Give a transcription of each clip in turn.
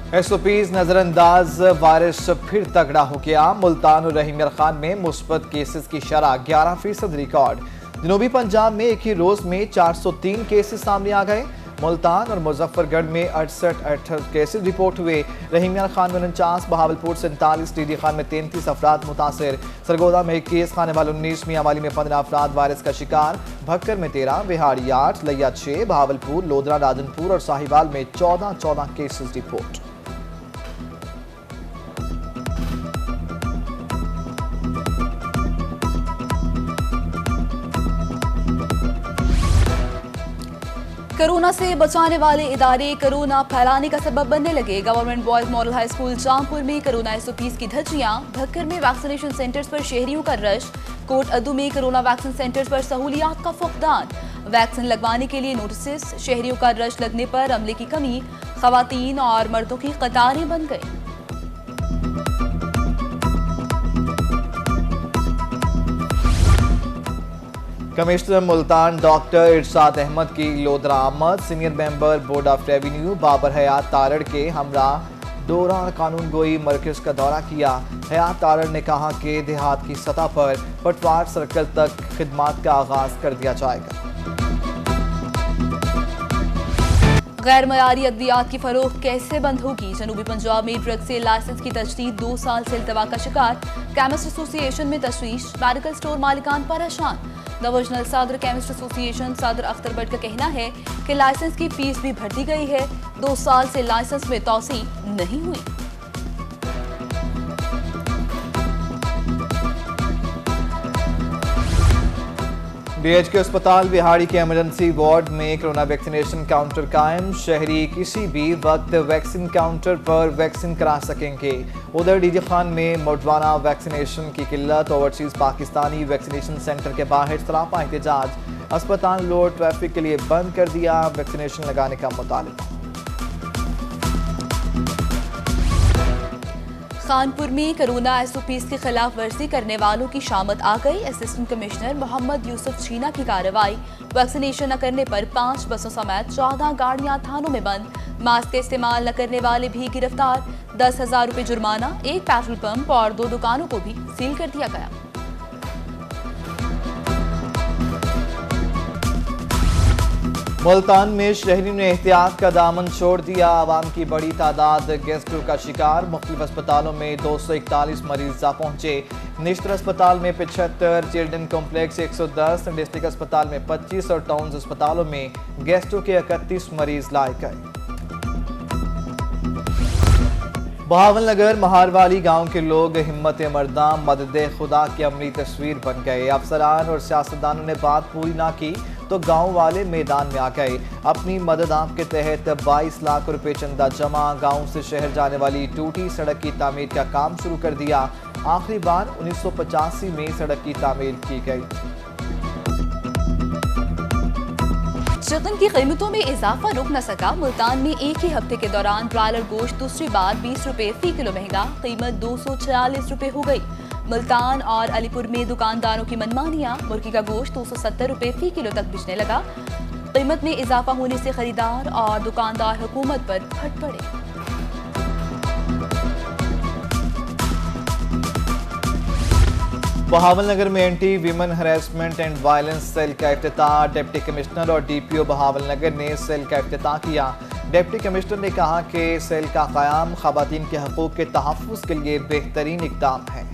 SOPs नजरअंदाज, virus फिर तगड़ा हो गया। मुल्तान और रहीम यार खान में मुस्बत केसेस की शरह 11% रिकॉर्ड। जनूबी पंजाब में एक ही रोज में 403 केसेस सामने आ गए। मुल्तान और मुजफ्फरगढ़ में 68 केसेस रिपोर्ट हुए। रहीम यार खान में 49, बहावलपुर 47, टीडी खान में 33 अफराद मुतासर, सरगोदा में 21, खानेवाल 19, मियांवाली में 15 अफराद वायरस का शिकार, भक्कर में 13, बिहाड़ी 8, लिया 6, बहावलपुर, लोधरा, राजनपुर और साहिवाल में 14 केसेस रिपोर्ट। कोरोना से बचाने वाले इदारे कोरोना फैलाने का सबब बनने लगे। Government boys model high school Jampur में कोरोना SOPs की धज्जियां, भक्कर में वैक्सीनेशन सेंटर्स पर शहरियों का रश, कोट अद्दू में कोरोना वैक्सीन सेंटर्स पर सहूलियात का फुकदान, वैक्सीन लगवाने के लिए नोटिस, शहरियों का रश लगने पर अमले की कमी, खवातीन और मर्दों की कतारें बन गई। कमिश्नर मुल्तान डॉक्टर इरशाद अहमद की लोधरा आमद। Senior member board of revenue Babar Hayat Tarar के हमरा दौरान कानून गोई मरकज का दौरा किया। हयात तारड़ ने कहा कि देहात की सतह पर पटवार सर्कल तक खिदमात का आगाज कर दिया जाएगा। गैर मयारी अद्वियात की फरोख्त कैसे बंद होगी? जनूबी पंजाब में ड्रग से लाइसेंस की तजदीद 2 साल से इल्तवा का शिकार। केमिस्ट एसोसिएशन में तशवीश, मेडिकल स्टोर मालिकान परेशान। डिविजनल सदर केमिस्ट एसोसिएशन सदर अख्तर भट्ट का कहना है कि लाइसेंस की फीस भी भर दी गई है। 2 साल से लाइसेंस में तौसी नहीं हुई। BHK अस्पताल बिहाड़ी के इमरजेंसी वार्ड में कोरोना वैक्सीनेशन काउंटर कायम। शहरी किसी भी वक्त वैक्सीन काउंटर पर वैक्सीन करा सकेंगे। उधर डीजे खान में मर्दाना वैक्सीनेशन की किल्लत, ओवरसीज पाकिस्तानी वैक्सीनेशन सेंटर के बाहर सरापा एहतजाज। अस्पताल रोड ट्रैफिक के लिए बंद कर दिया, वैक्सीनेशन लगाने का मुतालिबा। खानपुर में कोरोना SOPs की खिलाफ वर्जी करने वालों की शामत आ गई। असिस्टेंट कमिश्नर मोहम्मद यूसुफ चीना की कार्रवाई, वैक्सीनेशन न करने पर 5 बसों समेत 14 गाड़ियां थानों में बंद। मास्क का इस्तेमाल न करने वाले भी गिरफ्तार। 10,000 रुपये जुर्माना, 1 पेट्रोल पंप और 2 दुकानों को भी सील कर दिया गया। मुल्तान में शहरी ने एहतियात का दामन छोड़ दिया। आवाम की बड़ी तादाद गैस्ट्रो का शिकार। मुख्तलिफ अस्पतालों में 241 मरीज जा पहुंचे। निश्तर अस्पताल में 75, चिल्ड्रन कॉम्प्लेक्स 110, डिस्ट्रिक्ट अस्पताल में 25 और टाउन अस्पतालों में गैस्ट्रो के 31 मरीज लाए गए। बहावलनगर महारवाली गांव के लोग हिम्मत मर्दा मदद खुदा की अमली तस्वीर बन गए। अफसरान और सियासतदानों ने बात पूरी ना की तो गांव वाले मैदान में आ गए। अपनी मदद आप के तहत 22 लाख रुपए चंदा जमा। गांव से शहर जाने वाली टूटी सड़क की तामीर का काम शुरू कर दिया। आखिरी बार 1985 में सड़क की तामीर की गई। चिकन की कीमतों में इजाफा रुक न सका। मुल्तान में एक ही हफ्ते के दौरान ब्रायलर गोश्त दूसरी बार 20 रुपए फी किलो महंगा, कीमत 246 रुपए हो गई। मुल्तान और अलीपुर में दुकानदारों की मनमानियां, मुर्गी का गोश्त 270 रुपए फी किलो तक बिकने लगा। कीमत में इजाफा होने से खरीदार और दुकानदार हुकूमत पर फट पड़े। बहावलनगर में anti women harassment and violence cell का इफ्तिताह। डिप्टी कमिश्नर और DPO बहावलनगर ने सेल का इफ्तिताह किया। डिप्टी कमिश्नर ने कहा कि सेल का क़याम ख़वातीन के हकूक़ के तहफ़्फ़ुज़ के लिए बेहतरीन इक़दाम है।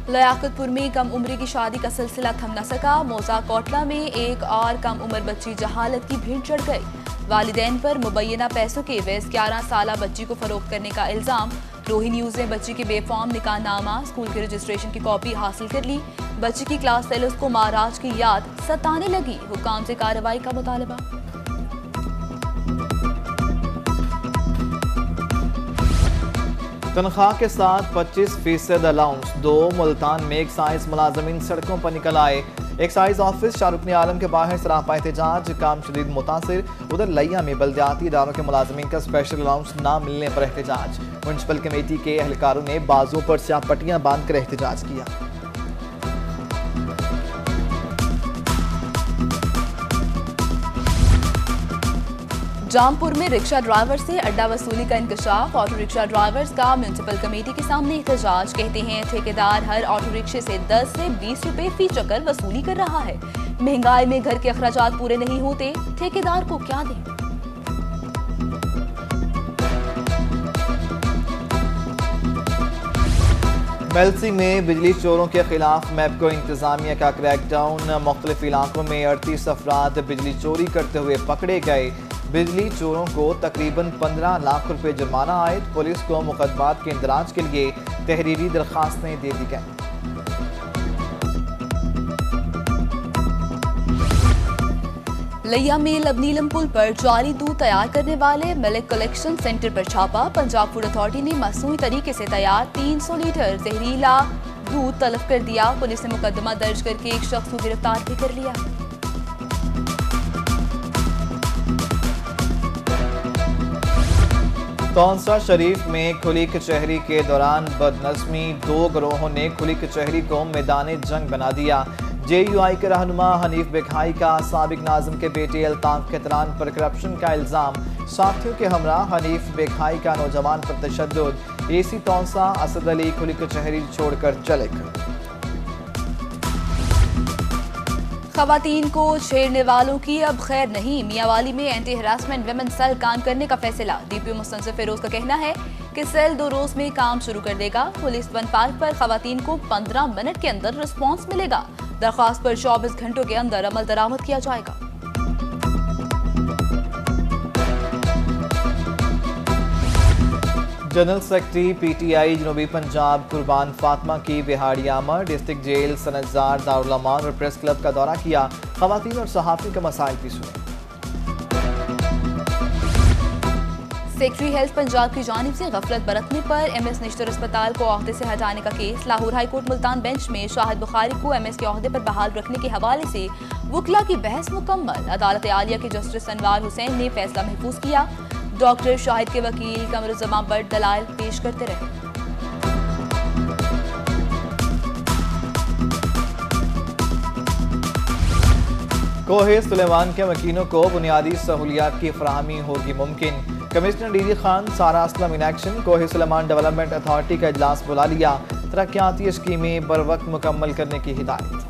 लियाकतपुर में कम उम्र की शादी का सिलसिला थम न सका। मौजा कोटला में एक और कम उम्र बच्ची जहालत की भीड़ चढ़ गई। वालिदैन पर मुबैना पैसों के एवज 11 साला बच्ची को फरोख्त करने का इल्जाम। रोही न्यूज़ ने बच्ची के बेफॉर्म निकाहनामा, स्कूल के रजिस्ट्रेशन की कॉपी हासिल कर ली। बच्ची की क्लास फेलोज को महाराज की याद सताने लगी। हुकाम से कार्रवाई का मुतालबा। तनख्वाह के साथ 25% अलाउंस। 2 मुल्तान में एक्साइज मुलाजमीन सड़कों पर निकल आए। एक्साइज ऑफिस शाहरुखनी आलम के बाहर सरापा एहतजाज, काम शदीद मुतासिर। उधर लिया में बल्दियाती इदारों के मुलाजमीन का स्पेशल अलाउंस ना मिलने पर एहतजाज। म्यूनसिपल कमेटी के एहलकारों ने बाजुओं पर स्याह पट्टियां बांध कर एहतजाज किया। जामपुर में रिक्शा ड्राइवर से अड्डा वसूली का इंकशाफ। ऑटो रिक्शा ड्राइवर्स का म्यूनिसिपल कमेटी के सामने एहतजाज। कहते हैं ठेकेदार हर ऑटो रिक्शे से 10 से 20 रुपए फी चक्कर वसूली कर रहा है। महंगाई में घर के अखराजात पूरे नहीं होते, ठेकेदार को क्या दें। मेलसी में बिजली चोरों के खिलाफ मैपको इंतजामिया का क्रैकडाउन। मुख्तलिफ इलाकों में 38 अफराद बिजली चोरी करते हुए पकड़े गए। बिजली चोरों को तकरीबन 15 लाख रुपए जुर्माना आयद। पुलिस को मुकदमात के इंदराज के लिए तहरीरी दरखास्तें दे दी गई। लिया में लबनीलम पुल पर जाली दूध तैयार करने वाले मिल्क कलेक्शन सेंटर पर छापा। पंजाब फूड अथॉरिटी ने मसनूई तरीके से तैयार 300 लीटर जहरीला दूध तलब कर दिया। पुलिस ने मुकदमा दर्ज करके एक शख्स को गिरफ्तार भी कर लिया। तौंसा शरीफ में खुली कचहरी के दौरान बदनज़मी। 2 गिरोहों ने खुली कचहरी को मैदान जंग बना दिया। JUI के रहनुमा हनीफ बेघाई का साबिक नाज़िम के बेटे अल्ताफ खतरान पर करप्शन का इल्ज़ाम। साथियों के हमरा हनीफ बेघाई का नौजवान पर तशद्दुद। AC तौंसा असद अली खुली कचहरी छोड़कर चले गए। खवातीन को छेड़ने वालों की अब खैर नहीं। मियांवाली में एंटी हरासमेंट विमेन सेल काम करने का फैसला। DPO मुस्तनज़िर फिरोज का कहना है कि सेल 2 रोज में काम शुरू कर देगा। पुलिस वन पार्क पर खवातीन को 15 मिनट के अंदर रिस्पॉन्स मिलेगा। दरख्वास्त पर 24 घंटों के अंदर अमल दरामद किया जाएगा। जनरल सेक्रेटरी PTI जनूबी पंजाब कुर्बान फातिमा की बिहाड़ी आमद। डिस्ट्रिक्ट जेल, सनतजार, दारुल अमान और प्रेस क्लब का दौरा किया। खवातीन और सहाफ़ी का मसाइल भी सुने। सेक्रेटरी हेल्थ पंजाब की जानिब से गफलत बरतने पर MS निश्तर अस्पताल को ओहदे से हटाने का case. Lahore high court Multan bench में शाहिद बुखारी को MS के ओहदे पर बहाल रखने के हवाले से वकला की बहस मुकम्मल। अदालत आलिया के जस्टिस अनवार हुसैन ने फैसला महफूज किया। डॉक्टर शाहिद के वकील कमरुज़्ज़मान बट दलाइल पेश करते रहे। कोहे सुलेमान के मकीनों को बुनियादी सहूलियात की फराहमी होगी मुमकिन। कमिश्नर DG खान सारा असलम इन एक्शन। कोहे सुलेमान डेवलपमेंट अथॉरिटी का इजलास बुला लिया। तरक्याती स्कीमें बर वक्त मुकम्मल करने की हिदायत।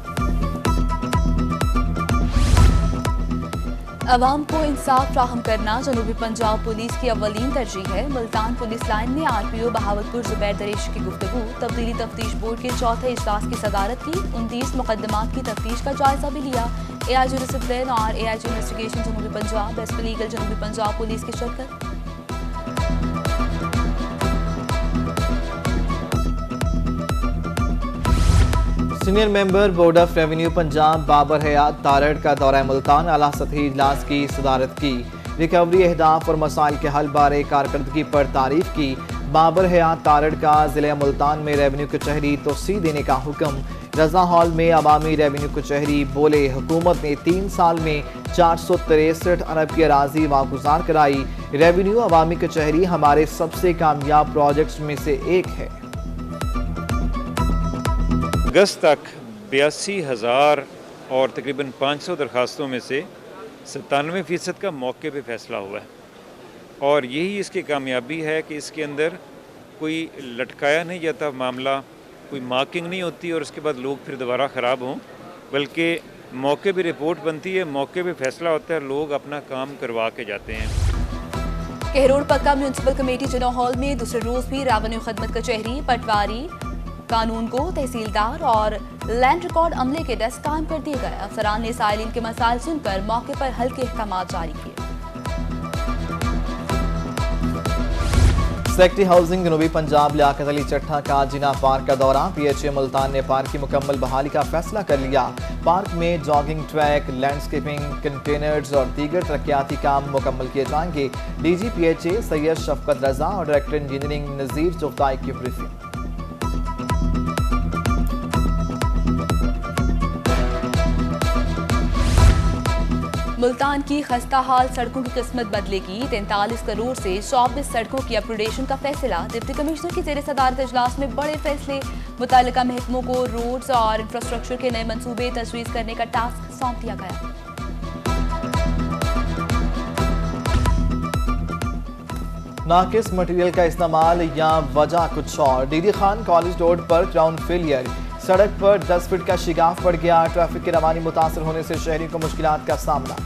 अवाम को इंसाफ फ्राहम करना जनूबी पंजाब पुलिस की अव्वलीन तरजीह है। मुल्तान पुलिस लाइन ने RPO बहावलपुर जुबैर दरेश की गुफ्तगू। तब्दीली तफ्तीश बोर्ड के चौथे इजलास की सदारत की। 29 मुकदमात की तफ्तीश का जायजा भी लिया। AIG डिसिप्लिन और AIG इन्वेस्टिगेशन जनूबी पंजाब, SP लीगल जनूबी पंजाब पुलिस की शिरकत। Senior member board of revenue Punjab Babar Hayat Tarar का दौरा मुल्तान। आला सतही इजलास की सदारत की। रिकवरी अहदाफ और मसाइल के हल बारे कारकर्दगी पर तारीफ की। बाबर हयात तारड़ का जिले मुल्तान में रेवेन्यू कचहरी तोसी देने का हुक्म। रजा हॉल में अवामी रेवेन्यू कचहरी। बोले हुकूमत ने 3 साल में 463 अरब की अराजी वागुजार कराई। रेवेन्यू अवामी कचहरी हमारे सबसे कामयाब प्रोजेक्ट्स में से एक है। अगस्त तक 82,000 और तकरीबन 500 दरखास्तों में से 97% का मौके पे फैसला हुआ है। और यही इसकी कामयाबी है कि इसके अंदर कोई लटकाया नहीं जाता मामला, कोई मार्किंग नहीं होती और उसके बाद लोग फिर दोबारा ख़राब हों, बल्कि मौके पे रिपोर्ट बनती है, मौके पे फैसला होता है, लोग अपना काम करवा के जाते हैं। कहरोड़ पक्का म्यूनिसिपल कमेटी चुनाव हॉल में दूसरे रोज भी रेवेन्यू खदमत कचहरी, पटवारी, कानून को, तहसीलदार और लैंड रिकॉर्ड अमले के डेस्क कायम कर दिए गए। अफसरान ने साइलिन के मसाइल सुनकर मौके पर हल के अहकाम जारी किए। सेक्रेटरी हाउसिंग जनूबी पंजाब लियाकत अली चट्ठा का जिना पार्क का दौरा। PHA मुल्तान ने पार्क की मुकम्मल बहाली का फैसला कर लिया। पार्क में जॉगिंग ट्रैक, लैंडस्केपिंग, कंटेनर्स और दीगर तरक्याती काम मुकम्मल किए जाएंगे। DG PHA सैयद शफकत रजा और डायरेक्टर इंजीनियरिंग नज़ीर चुगताई की ब्रीफिंग। मुल्तान की खस्ता हाल सड़कों की किस्मत बदलेगी। 43 करोड़ से 24 सड़कों की अपग्रेडेशन का फैसला। डिप्टी कमिश्नर की ज़ेरे सदारत इजलास में बड़े फैसले। मुतल्लिका महकमों को रोड्स और इंफ्रास्ट्रक्चर के नए मंसूबे तजवीज़ करने का टास्क सौंप दिया गया। नाकिस मटेरियल का इस्तेमाल या वजह कुछ और। डीडी खान कॉलेज रोड पर ग्राउंड फेलियर, सड़क पर 10 फीट का शिगाफ पड़ गया। ट्रैफिक की रवानी मुतासर होने से शहरी को मुश्किलात का सामना।